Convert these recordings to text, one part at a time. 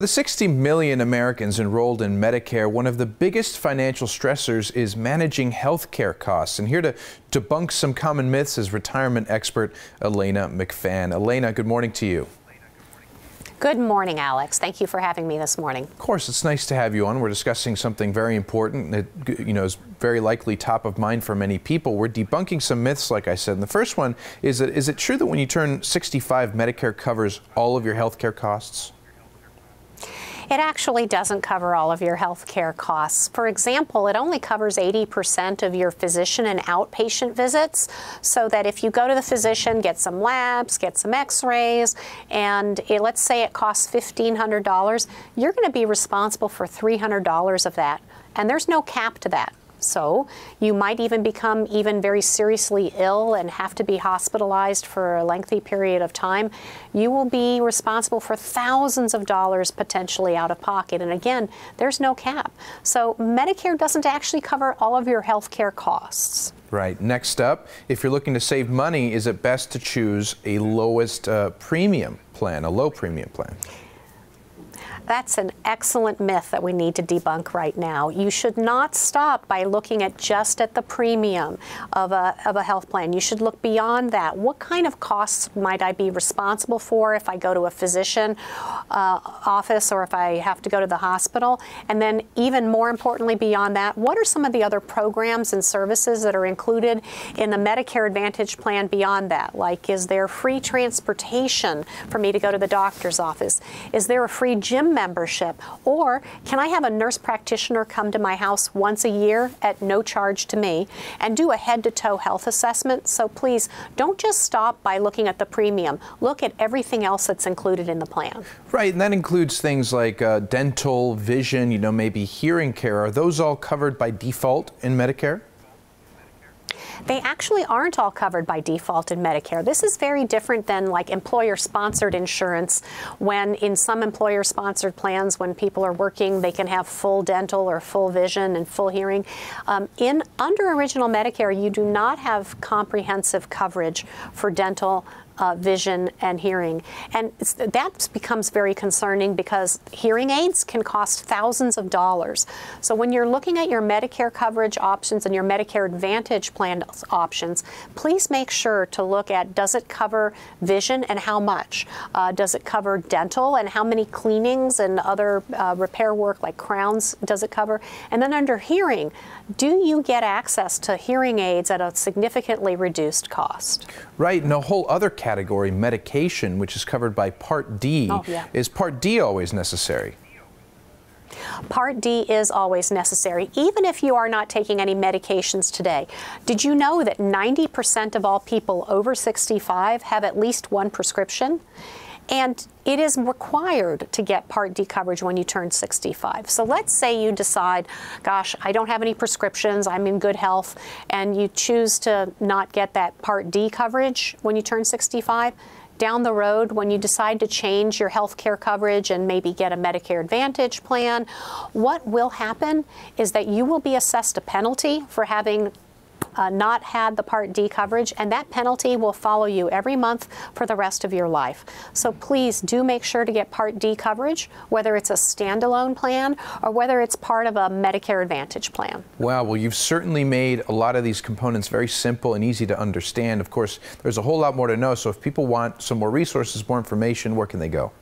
The 60 million Americans enrolled in Medicare, one of the biggest financial stressors is managing health care costs. And here to debunk some common myths is retirement expert Elena McFann. Elena, good morning to you. Good morning, Alex. Thank you for having me this morning. Of course, it's nice to have you on. We're discussing something very important that is very likely top of mind for many people. We're debunking some myths, like I said. And the first one is it true that when you turn 65, Medicare covers all of your health care costs? It actually doesn't cover all of your health care costs. For example, it only covers 80% of your physician and outpatient visits, so that if you go to the physician, get some labs, get some x-rays, and let's say it costs $1,500, you're going to be responsible for $300 of that. And there's no cap to that. So you might even become very seriously ill and have to be hospitalized for a lengthy period of time. You will be responsible for thousands of dollars potentially out of pocket. And again, there's no cap. So Medicare doesn't actually cover all of your health care costs. Right. Next up, if you're looking to save money, is it best to choose a lowest premium plan, a low premium plan? That's an excellent myth that we need to debunk right now. You should not stop by looking at just at the premium of a health plan. You should look beyond that. What kind of costs might I be responsible for if I go to a physician office or if I have to go to the hospital? And then even more importantly beyond that, what are some of the other programs and services that are included in the Medicare Advantage plan beyond that? Like, is there free transportation for me to go to the doctor's office? Is there a free gym membership? Or can I have a nurse practitioner come to my house once a year at no charge to me and do a head-to-toe health assessment? So please don't just stop by looking at the premium. Look at everything else that's included in the plan. Right, and that includes things like dental, vision, maybe hearing care. Are those all covered by default in Medicare? They actually aren't all covered by default in Medicare. This is very different than like employer-sponsored insurance, when in some employer-sponsored plans, when people are working, they can have full dental or full vision and full hearing. Under Original Medicare, you do not have comprehensive coverage for dental, vision, and hearing. And that becomes very concerning because hearing aids can cost thousands of dollars. So when you're looking at your Medicare coverage options and your Medicare Advantage plan options, please make sure to look at, does it cover vision and how much? Does it cover dental and how many cleanings and other repair work like crowns does it cover? And then under hearing, do you get access to hearing aids at a significantly reduced cost? Right, and a whole other category, medication, which is covered by Part D. Oh, yeah. Is Part D always necessary? Part D is always necessary, even if you are not taking any medications today. Did you know that 90% of all people over 65 have at least one prescription? And it is required to get Part D coverage when you turn 65. So let's say you decide, gosh, I don't have any prescriptions, I'm in good health, and you choose to not get that Part D coverage when you turn 65. Down the road, when you decide to change your health care coverage and maybe get a Medicare Advantage plan, what will happen is that you will be assessed a penalty for having not had the Part D coverage, and that penalty will follow you every month for the rest of your life. So please do make sure to get Part D coverage, whether it's a standalone plan or whether it's part of a Medicare Advantage plan. Wow, well, you've certainly made a lot of these components very simple and easy to understand. Of course, there's a whole lot more to know, so if people want some more resources, more information, where can they go?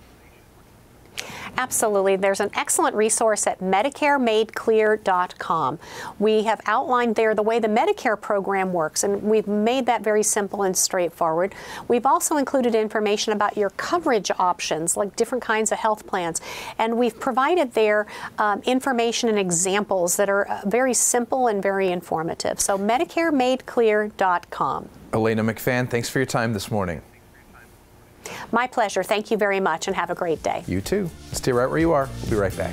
Absolutely. There's an excellent resource at MedicareMadeClear.com. We have outlined there the way the Medicare program works, and we've made that very simple and straightforward. We've also included information about your coverage options, like different kinds of health plans, and we've provided there information and examples that are very simple and very informative. So MedicareMadeClear.com. Elena McFann, thanks for your time this morning. My pleasure. Thank you very much, and have a great day. You too. Stay right where you are. We'll be right back.